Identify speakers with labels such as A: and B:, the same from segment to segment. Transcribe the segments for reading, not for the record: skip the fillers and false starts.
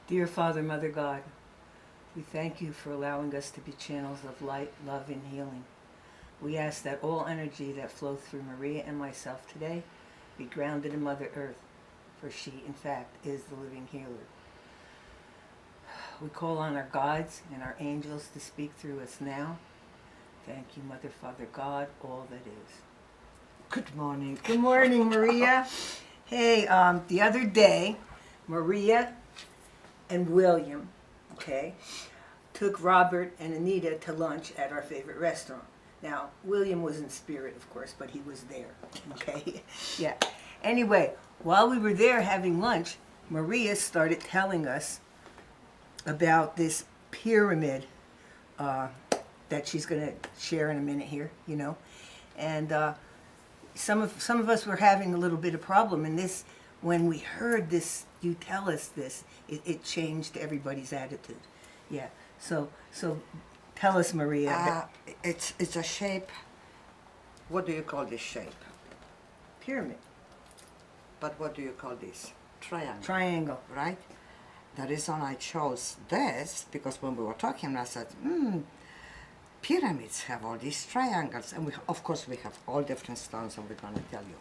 A: Dear Father, Mother God, we thank you for allowing us to be channels of light, love, and healing. We ask that all energy that flows through Maria and myself today be grounded in Mother Earth, for she, in fact, is the living healer. We call on our guides and our angels to speak through us now. Thank you, Mother, Father, God, all that is.
B: Good morning.
A: Good morning, Maria. Hey, the other day, Maria and William, took Robert and Anita to lunch at our favorite restaurant. Now, William was in spirit, of course, but he was there, okay? Yeah. Anyway, while we were there having lunch, Maria started telling us about this pyramid that she's going to share in a minute here, And some of us were having a little bit of problem in this. When we heard this, you tell us this, it changed everybody's attitude. Yeah. So tell us, Maria.
B: It's a shape. What do you call this shape?
A: Pyramid.
B: But what do you call this? Triangle.
A: Triangle.
B: Right? The reason I chose this, because when we were talking, I said, pyramids have all these triangles. And of course we have all different stones, and we're going to tell you.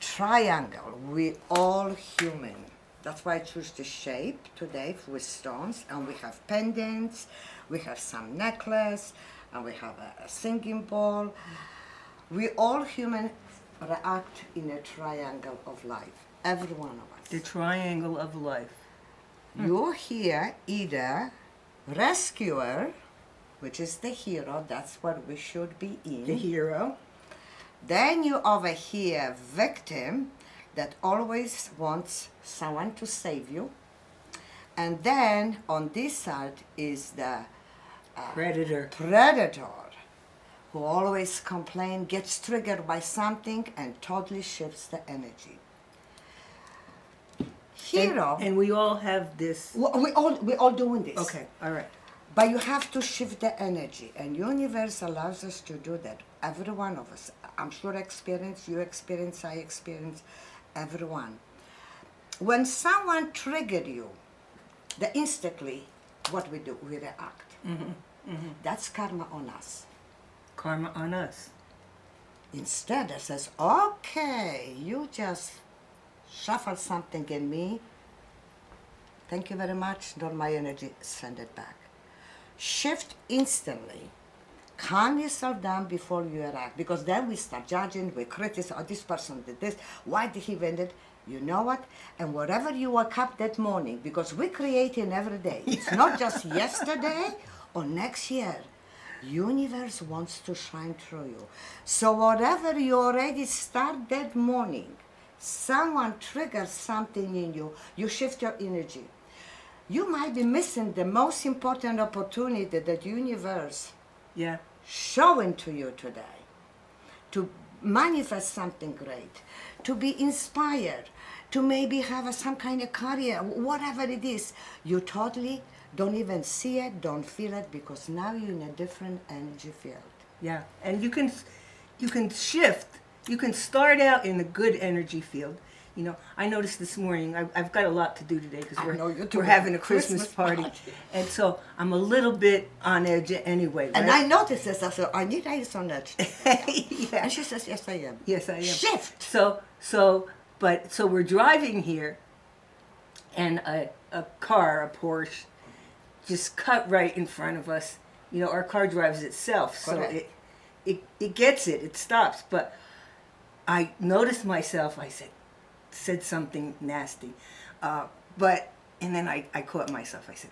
B: Triangle, we all human. That's why I choose the shape today with stones. And we have pendants, we have some necklace, and we have a singing bowl. We all human react in a triangle of life. Every one of us.
A: The triangle of life.
B: You're here either rescuer, which is the hero, that's what we should be in.
A: The hero.
B: Then you over here victim that always wants someone to save you. And then on this side is the
A: Predator.
B: Who always complain, gets triggered by something and totally shifts the energy. Hero.
A: And we all have this.
B: We all doing this.
A: Okay, all right.
B: But you have to shift the energy, and universe allows us to do that. Every one of us. I'm sure experience, you experience, I experience, everyone. When someone triggered you, instantly, what we do, we react. That's karma on us.
A: Karma on us.
B: Instead, it says, okay, you just shuffle something in me. Thank you very much. Not my energy. Send it back. Shift instantly. Calm yourself down before you react, because then we start judging, we criticize, oh, this person did this, why did he win it? You know what? And whatever you woke up that morning, because we're creating every day. It's not just yesterday or next year. Universe wants to shine through you. So whatever you already start that morning, someone triggers something in you, you shift your energy. You might be missing the most important opportunity that universe showing to you today, to manifest something great, to be inspired, to maybe have some kind of career, whatever it is. You totally don't even see it, don't feel it, because now you're in a different energy field.
A: Yeah, and you can shift. You can start out in a good energy field. I noticed this morning, I've got a lot to do today because we're having a Christmas party. And so I'm a little bit on edge anyway. Right?
B: And I noticed this. I said, Anita is on edge.
A: Yeah.
B: And she says, yes, I am.
A: Yes, I am.
B: Shift.
A: So we're driving here, and a car, a Porsche, just cut right in front of us. Our car drives itself, so it gets it. It stops. But I noticed myself. I said something nasty, and then I caught myself. I said,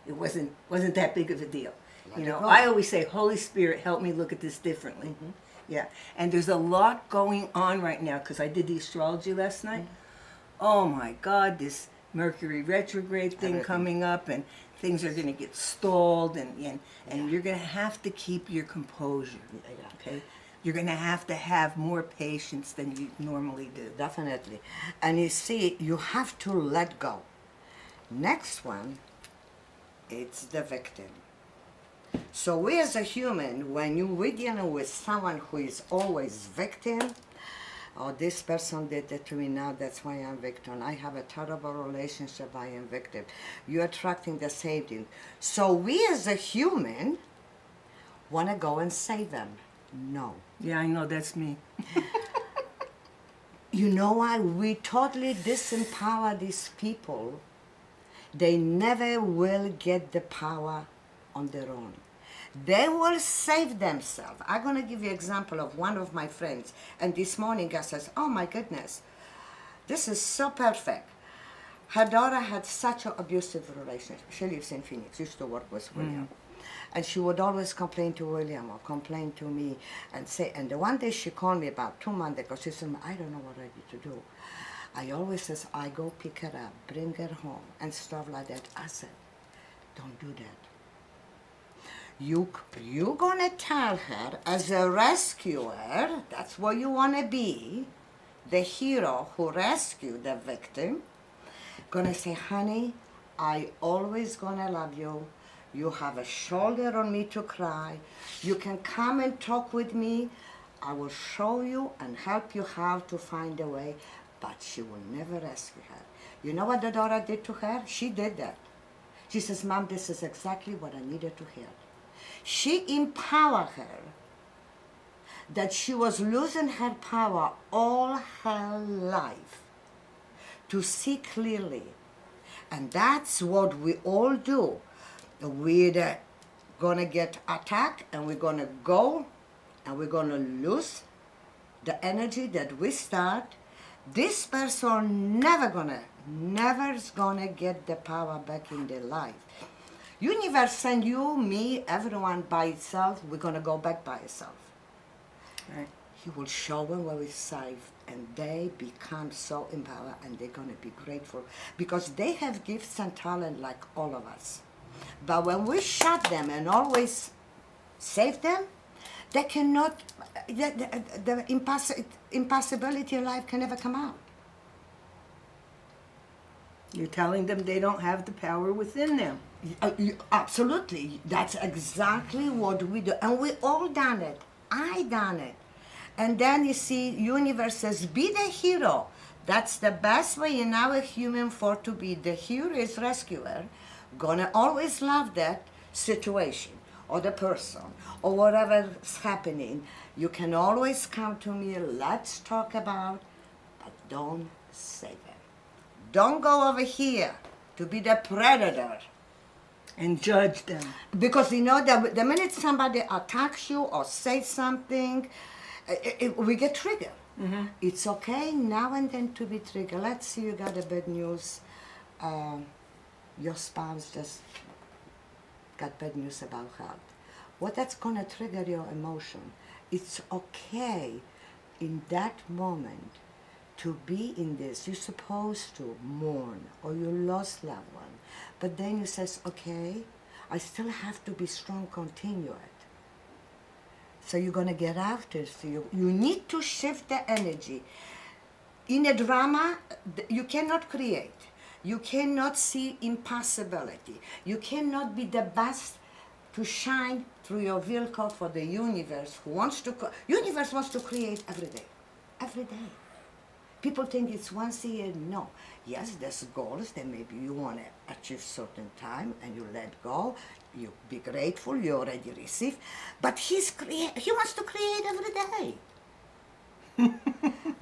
A: it wasn't that big of a deal. I always say, Holy Spirit, help me look at this differently. Mm-hmm. Yeah, and there's a lot going on right now because I did the astrology last night. Mm-hmm. Oh my God, this Mercury retrograde thing coming up, and things are going to get stalled, and you're going to have to keep your composure. Okay. You're going to have more patience than you normally do.
B: Definitely. And you see, you have to let go. Next one, it's the victim. So we as a human, when we're dealing with someone who is always victim, oh, this person did it to me now, that's why I'm victim. I have a terrible relationship, I am victim. You're attracting the same thing. So we as a human want to go and save them. No.
A: Yeah, I know, that's me.
B: You know why? We totally disempower these people. They never will get the power on their own. They will save themselves. I'm going to give you an example of one of my friends. And this morning I says, oh my goodness, this is so perfect. Her daughter had such an abusive relationship. She lives in Phoenix, used to work with William. And she would always complain to William or complain to me and say, and the one day she called me about 2 months ago, she said, I don't know what I need to do. I always says, I go pick her up, bring her home, and stuff like that. I said, don't do that. You're gonna tell her as a rescuer, that's what you wanna be, the hero who rescued the victim, gonna say, honey, I always gonna love you. You have a shoulder on me to cry. You can come and talk with me. I will show you and help you how to find a way, but she will never rescue her. You know what the daughter did to her? She did that. She says, Mom, this is exactly what I needed to hear. She empowered her that she was losing her power all her life to see clearly. And that's what we all do. We're gonna get attacked and we're gonna go and we're gonna lose the energy that we start. This person never's gonna get the power back in their life. Universe send you, me, everyone by itself, we're gonna go back by itself.
A: Right.
B: He will show them where we're safe and they become so empowered and they're gonna be grateful because they have gifts and talent like all of us. But when we shut them and always save them, they cannot, the impossibility in life can never come out.
A: You're telling them they don't have the power within them.
B: Absolutely. That's exactly what we do. And we all done it. I done it. And then you see, universe says, be the hero. That's the best way in our human form to be. The hero is rescuer. Gonna always love that situation or the person or whatever's happening. You can always come to me, let's talk about, but don't save it. Don't go over here to be the predator.
A: And judge them.
B: Because you know, the minute somebody attacks you or says something, we get triggered. Mm-hmm. It's okay now and then to be triggered. Let's see, you got a bad news. Your spouse just got bad news about health. What that's going to trigger your emotion. It's okay in that moment to be in this. You're supposed to mourn or you lost loved one. But then you says, okay, I still have to be strong, continue it. So you're going to get after. So you need to shift the energy. In a drama, you cannot create. You cannot see impossibility. You cannot be the best to shine through your vehicle for the universe who wants to, universe wants to create every day. Every day. People think it's once a year. No. Yes, there's goals that maybe you want to achieve certain time and you let go. You be grateful, you already receive. But he wants to create every day.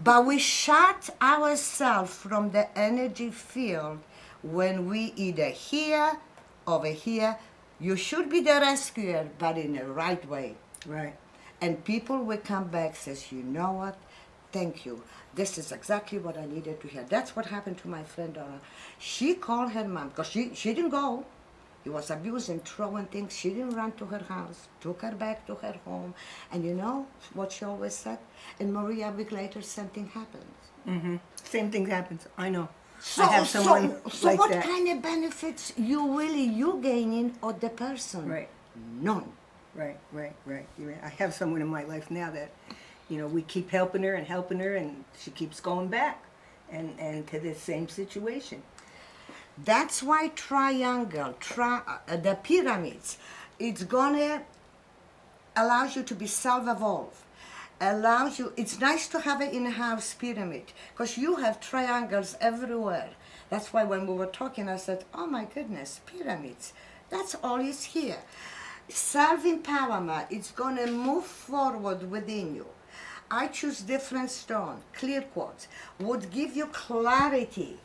B: But we shut ourselves from the energy field when we either here, over here. You should be the rescuer, but in the right way.
A: Right.
B: And people will come back says, you know what? Thank you. This is exactly what I needed to hear. That's what happened to my friend Donna. She called her mom because she didn't go. He was abusing, throwing things. She didn't run to her house, took her back to her home. And you know what she always said? And Maria, a week later, something happens.
A: Mm-hmm. Same thing happens. I know.
B: So,
A: I have someone
B: so
A: like
B: what
A: that.
B: kind of benefits you gaining or the person?
A: Right.
B: None.
A: Right. You're right. I have someone in my life now that, you know, we keep helping her, and she keeps going back and to the same situation.
B: That's why triangle, the pyramids, it's gonna allow you to be self-evolved. allows you, it's nice to have an in-house pyramid because you have triangles everywhere. That's why when we were talking, I said, oh my goodness, pyramids, that's all is here. Self-empowerment, it's going to move forward within you. I choose different stone, clear quartz, would give you clarity.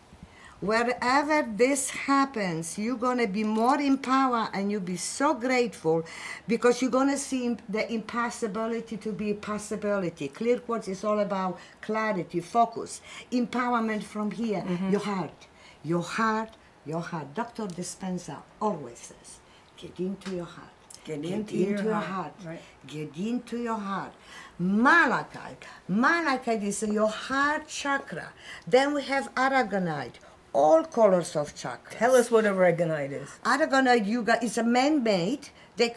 B: Wherever this happens, you're going to be more empowered and you'll be so grateful because you're going to see the impossibility to be a possibility. Clear quartz is all about clarity, focus, empowerment from here. Your heart, your heart, your heart. Dr. Dispenza always says, get into your heart.
A: Get into your heart. Right.
B: Get into your heart. Malachite. Malachite is your heart chakra. Then we have aragonite. All colors of chakras.
A: Tell us what aragonite is.
B: Aragonite, it's a man-made. They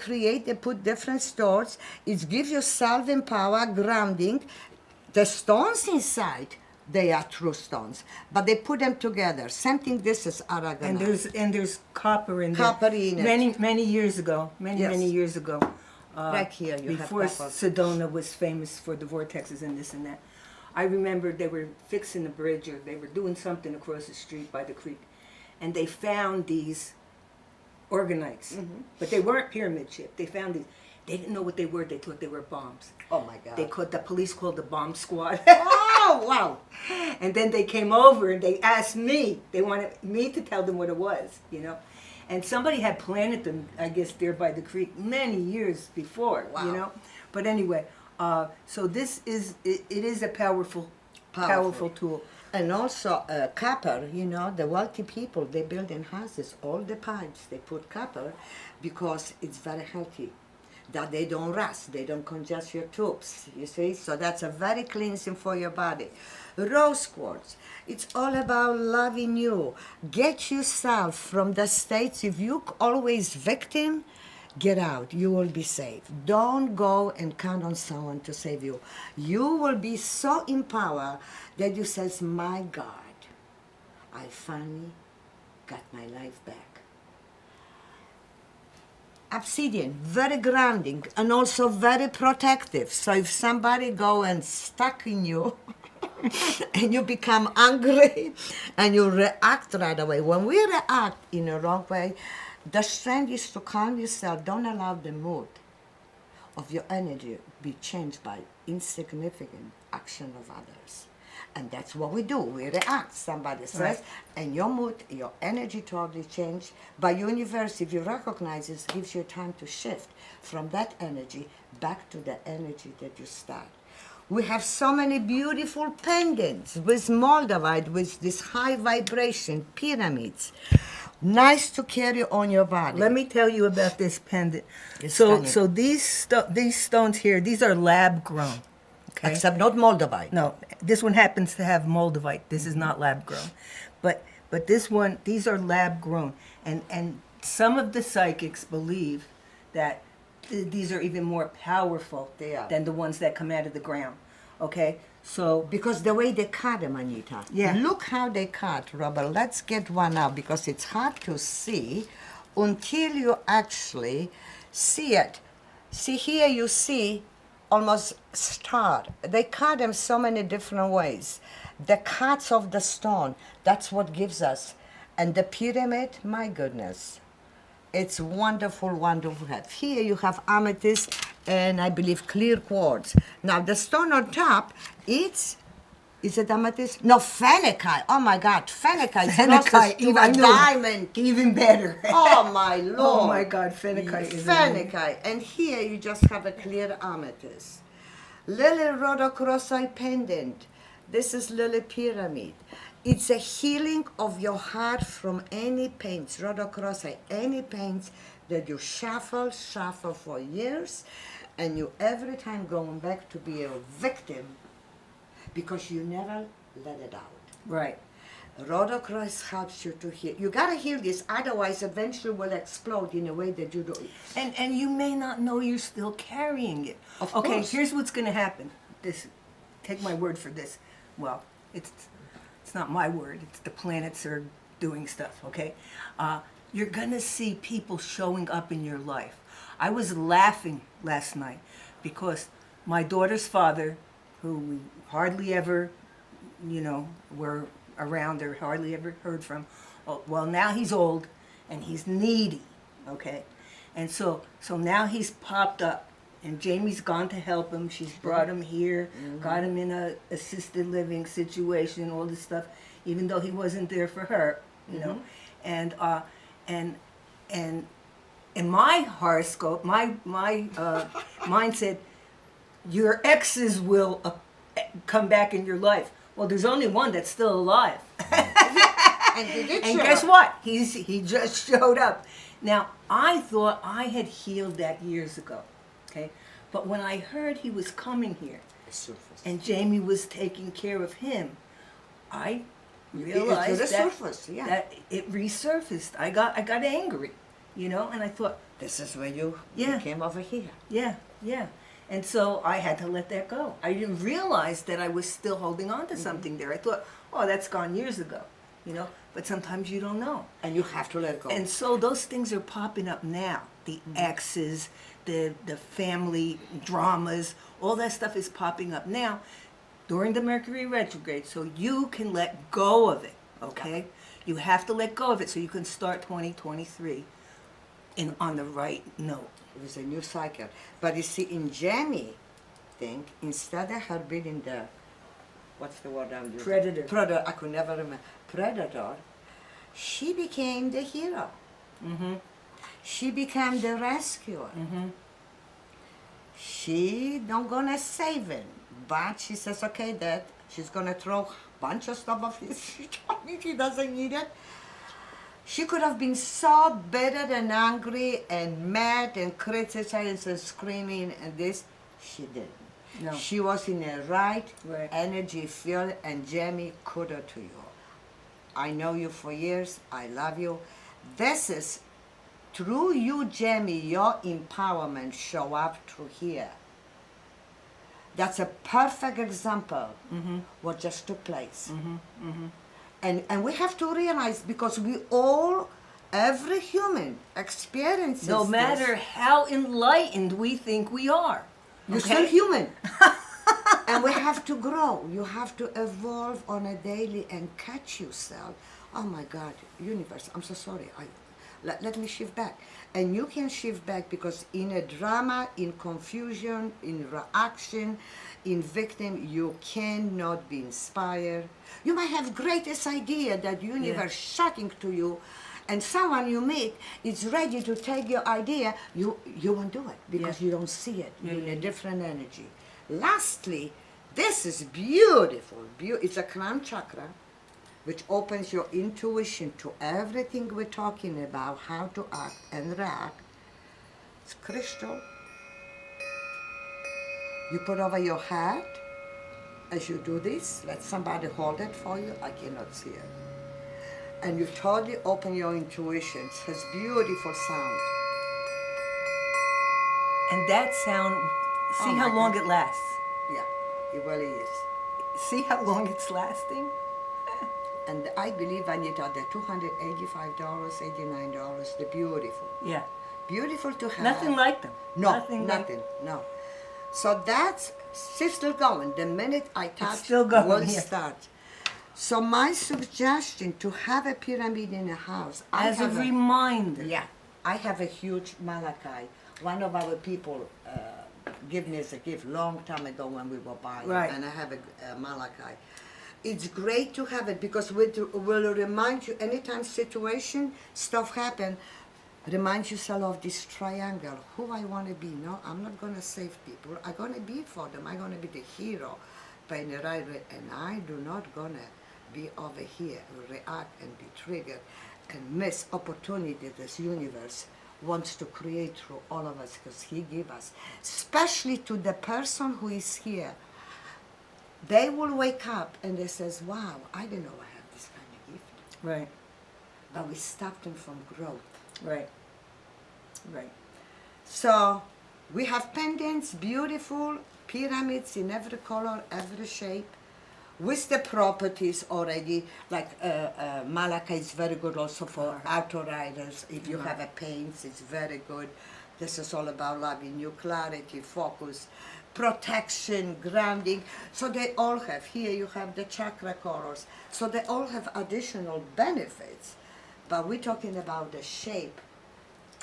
B: put different stones. It gives you self-empower, grounding. The stones inside, they are true stones, but they put them together. Same thing. This is aragonite.
A: And there's copper in there.
B: Copper in it.
A: Many years ago.
B: Yes.
A: Many years ago.
B: Right here you have
A: before
B: copper.
A: Sedona was famous for the vortexes and this and that. I remember they were fixing the bridge or they were doing something across the street by the creek, and they found these organites, but they weren't pyramid shaped. They found these. They didn't know what they were. They thought they were bombs.
B: Oh my God.
A: The police called the bomb squad.
B: Oh, wow.
A: And then they came over and they asked me. They wanted me to tell them what it was, And somebody had planted them, I guess, there by the creek many years before,
B: Wow.
A: But anyway, so this is, it is a powerful tool.
B: And also copper, the wealthy people, they build in houses, all the pipes, they put copper because it's very healthy. That they don't rust, they don't congest your tubes, you see? So that's a very cleansing for your body. Rose quartz, it's all about loving you. Get yourself from the states, if you always victim, get out, you will be safe. Don't go and count on someone to save you. You will be so empowered that you says, my God, I finally got my life back. Obsidian, very grounding and also very protective. So if somebody go and stuck in you and you become angry and you react right away. When we react in a wrong way, the strength is to calm yourself. Don't allow the mood of your energy be changed by insignificant action of others. And that's what we do. We react. Somebody says,
A: Right.
B: and your mood, your energy totally change. By universe, if you recognize it, gives you time to shift from that energy back to the energy that you start. We have so many beautiful pendants with moldavite, with this high vibration pyramids. Nice to carry on your body.
A: Let me tell you about this pendant.
B: It's
A: So
B: stunning.
A: these stones here, these are lab grown. Okay.
B: Except not moldavite.
A: No, this one happens to have moldavite. This is not lab grown, but this one, these are lab grown, and some of the psychics believe that these are even more powerful
B: They are.
A: than the ones that come out of the ground. Okay, so
B: Because the way they cut them, Anita.
A: Yeah.
B: Look how they cut, Robert. Let's get one out because it's hard to see until you actually see it. See here, you see almost star. They cut them so many different ways. The cuts of the stone, that's what gives us. And the pyramid, my goodness. It's wonderful, wonderful. Here you have amethyst and I believe clear quartz. Now the stone on top, is it amethyst? No, phenakite. Oh my God, phenakite.
A: phenakite,
B: Even a diamond.
A: even better.
B: Oh my Lord.
A: Oh my God, phenakite is
B: Phenakite. And here you just have a clear amethyst. Lily rhodochrosite pendant. This is lily pyramid. It's a healing of your heart from any pains, rhodochrosite, any pains that you shuffle for years, and you every time going back to be a victim because you never let it out.
A: Right.
B: Rhodochrosite helps you to heal. You gotta heal this, otherwise eventually will explode in a way that you don't.
A: And you may not know you're still carrying it.
B: Of
A: Okay,
B: course.
A: here's what's going to happen. Take my word for this. Well, it's not my word. It's the planets are doing stuff. Okay, you're going to see people showing up in your life. I was laughing last night because my daughter's father, who we hardly ever, were around or hardly ever heard from. Oh, well, now he's old and he's needy, okay? And so now he's popped up, and Jamie's gone to help him. She's brought him here, got him in a assisted living situation, all this stuff, even though he wasn't there for her, and in my horoscope, my mind said, your exes will come back in your life. Well, there's only one that's still alive.
B: And he did
A: And
B: show
A: guess
B: up.
A: what? He just showed up. Now, I thought I had healed that years ago, okay? But when I heard he was coming here and Jamie was taking care of him, I realized that it resurfaced. I got angry, and I thought,
B: This is where you
A: Yeah.
B: came over here.
A: yeah. And so I had to let that go. I didn't realize that I was still holding on to something there. I thought, oh, that's gone years ago, But sometimes you don't know.
B: And you have to let go.
A: And so those things are popping up now. The exes, the family dramas, all that stuff is popping up now during the Mercury retrograde. So you can let go of it, okay? You have to let go of it so you can start 2023 on the right note.
B: It was a new cycle. But you see, in Jamie thing, instead of her being the, what's the word I'm using?
A: Predator.
B: I could never remember. Predator. She became the hero.
A: Mm-hmm.
B: She became the rescuer.
A: Mm-hmm.
B: She not gonna save him, but she says, okay, Dad, she's gonna throw a bunch of stuff off his feet. She doesn't need it. She could have been so bitter and angry and mad and criticizing and screaming and this. She didn't.
A: No.
B: She was in a right
A: Right.
B: energy field, and Jamie kudos to you. I know you for years. I love you. This is through you, Jamie, your empowerment show up through here. That's a perfect example what just took place. And we have to realize, because we all, every human experiences
A: No
B: this.
A: matter how enlightened we think we are.
B: You're
A: okay?
B: still human. And we have to grow. You have to evolve on a daily and catch yourself. Oh my God, universe, I'm so sorry. Let me shift back. And you can shift back, because in a drama, in confusion, in reaction, in victim, you cannot be inspired. You might have greatest idea that universe shouting to you, and someone you meet is ready to take your idea, you won't do it because you don't see it. You're in a different energy. Lastly, this is beautiful. It's a crown chakra, which opens your intuition to everything we're talking about, how to act and react. It's crystal. You put over your head as you do this. Let somebody hold it for you. I cannot see it. And you totally open your intuition. It has beautiful sound.
A: And that sound, see
B: Oh
A: how
B: my
A: long
B: God.
A: it lasts.
B: Yeah, it really is.
A: See how long it's lasting?
B: And I believe, Anita, the $285, $89, they're beautiful.
A: Yeah.
B: Beautiful to have.
A: Nothing like them.
B: No,
A: Nothing.
B: no. So that's still going. The minute I touch,
A: still going,
B: we'll
A: yeah.
B: start. So my suggestion to have a pyramid in a house.
A: As a reminder.
B: Yeah, I have a huge Malachi. One of our people gave me as a gift long time ago when we were buying,
A: Right.
B: and I have a Malachi. It's great to have it because it will remind you anytime situation, stuff happen, remind yourself of this triangle, who I want to be. No, I'm not going to save people. I'm going to be for them. I'm going to be the hero by the right way, and I do not going to be over here, react and be triggered and miss opportunity that this universe wants to create through all of us, because he give us, especially to the person who is here. They will wake up and they says, wow, I didn't know I have this kind of gift.
A: Right.
B: But we stopped them from growth.
A: Right. Right.
B: So we have pendants, beautiful pyramids in every color, every shape, with the properties already, like Malacca is very good also for auto riders. If you have a paint, it's very good. This is all about loving you, clarity, focus, protection, grounding. So they all have, here you have the chakra colors. So they all have additional benefits. But we're talking about the shape,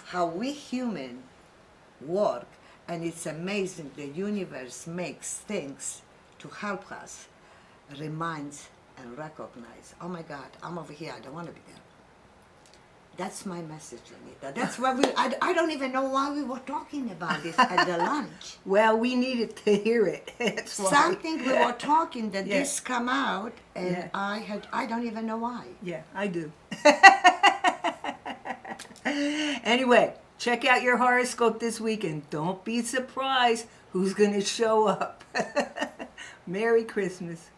B: how we human work, and it's amazing the universe makes things to help us, reminds and recognize, oh my God, I'm over here, I don't want to be there. That's my message, Anita. That's why I don't even know why we were talking about this at the lunch.
A: Well, we needed to hear it. That's why.
B: Something we were talking that
A: Yeah.
B: this come out, and
A: Yeah.
B: I don't even know why.
A: Yeah, I do. Anyway, check out your horoscope this week and don't be surprised who's going to show up. Merry Christmas.